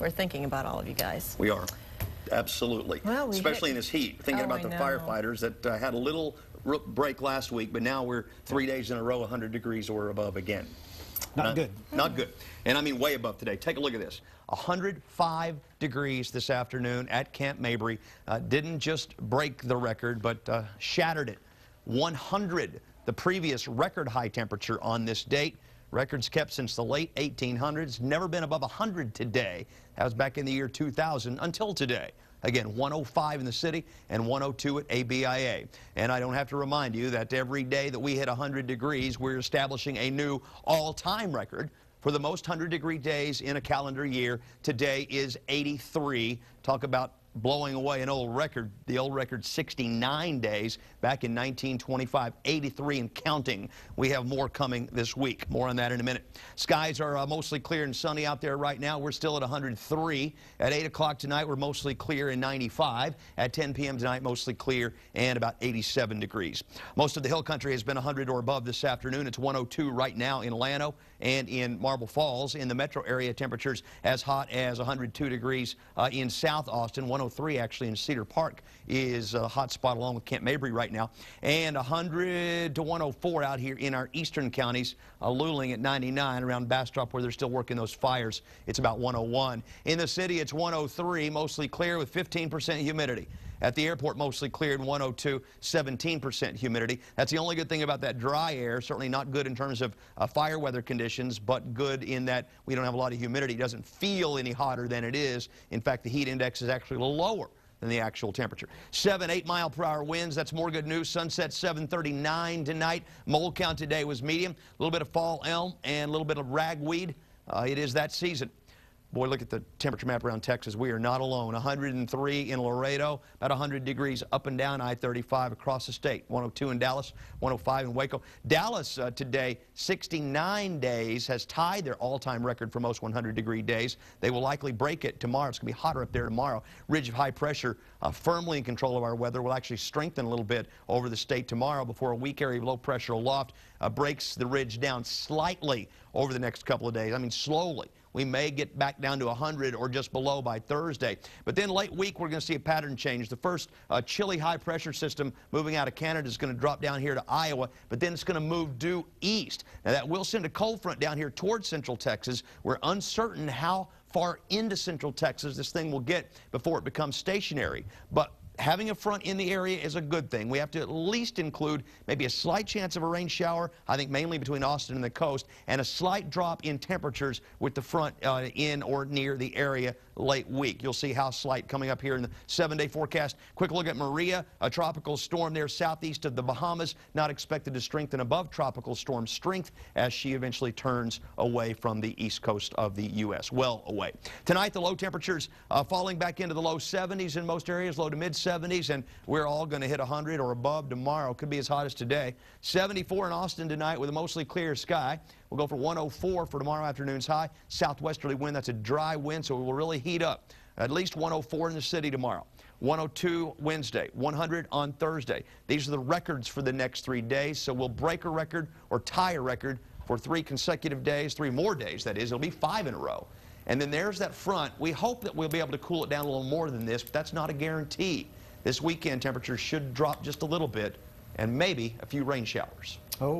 we're thinking about all of you guys. We are. Absolutely. Well, especially in this heat. Thinking about I the know. firefighters that had a little break last week, but now we're 3 days in a row 100 degrees or above again. Not good. Not good. And I mean way above today. Take a look at this. 105 degrees this afternoon at Camp Mabry. Didn't just break the record, but shattered it. 100, the previous record high temperature on this date. Records kept since the late 1800s. Never been above 100 today. That was back in the year 2000 until today. Again, 105 in the city and 102 at ABIA. And I don't have to remind you that every day that we hit 100 degrees, we're establishing a new all-time record for the most 100-degree days in a calendar year. Today is 83. Talk about blowing away an old record. The old record, 69 days back in 1925, 83 and counting. We have more coming this week. More on that in a minute. Skies are mostly clear and sunny out there right now. We're still at 103. At 8 o'clock tonight, we're mostly clear and 95. At 10 p.m. tonight, mostly clear and about 87 degrees. Most of the hill country has been 100 or above this afternoon. It's 102 right now in Llano and in Marble Falls. In the metro area, temperatures as hot as 102 degrees in South Austin. 103 actually in Cedar Park is a hot spot along with Camp Mabry right now. And 100 to 104 out here in our eastern counties. Luling at 99 around Bastrop where they're still working those fires. It's about 101. In the city, it's 103, mostly clear with 15% humidity. At the airport, mostly cleared, 102, 17% humidity. That's the only good thing about that dry air. Certainly not good in terms of fire weather conditions, but good in that we don't have a lot of humidity. It doesn't feel any hotter than it is. In fact, the heat index is actually a little lower than the actual temperature. 7-8 mile-per-hour winds. That's more good news. Sunset 7:39 tonight. Mold count today was medium. A little bit of fall elm and a little bit of ragweed. It is that season. Boy, look at the temperature map around Texas. We are not alone. 103 in Laredo, about 100 degrees up and down I-35 across the state. 102 in Dallas, 105 in Waco. Dallas today, 69 days, has tied their all-time record for most 100-degree days. They will likely break it tomorrow. It's going to be hotter up there tomorrow. Ridge of high pressure firmly in control of our weather will actually strengthen a little bit over the state tomorrow before a weak area of low pressure aloft breaks the ridge down slightly over the next couple of days. I mean, slowly. We may get back down to 100 or just below by Thursday. But then late week, we're going to see a pattern change. The first chilly high-pressure system moving out of Canada is going to drop down here to Iowa, but then it's going to move due east. Now, that will send a cold front down here towards central Texas. We're uncertain how far into central Texas this thing will get before it becomes stationary. But having a front in the area is a good thing. We have to at least include maybe a slight chance of a rain shower, I think mainly between Austin and the coast, and a slight drop in temperatures with the front in or near the area late week. You'll see how slight coming up here in the 7-day forecast. Quick look at Maria, a tropical storm there southeast of the Bahamas, not expected to strengthen above tropical storm strength as she eventually turns away from the east coast of the U.S., well away. Tonight, the low temperatures falling back into the low 70s in most areas, low to mid 70s, and we're all going to hit 100 or above tomorrow. Could be as hot as today. 74 in Austin tonight with a mostly clear sky. We'll go for 104 for tomorrow afternoon's high. Southwesterly wind, that's a dry wind, so it will really heat up. At least 104 in the city tomorrow. 102 Wednesday, 100 on Thursday. These are the records for the next 3 days, so we'll break a record or tie a record for 3 consecutive days, 3 more days, that is. It'll be 5 in a row. And then there's that front. We hope that we'll be able to cool it down a little more than this, but that's not a guarantee. This weekend temperatures should drop just a little bit and maybe a few rain showers. Oh.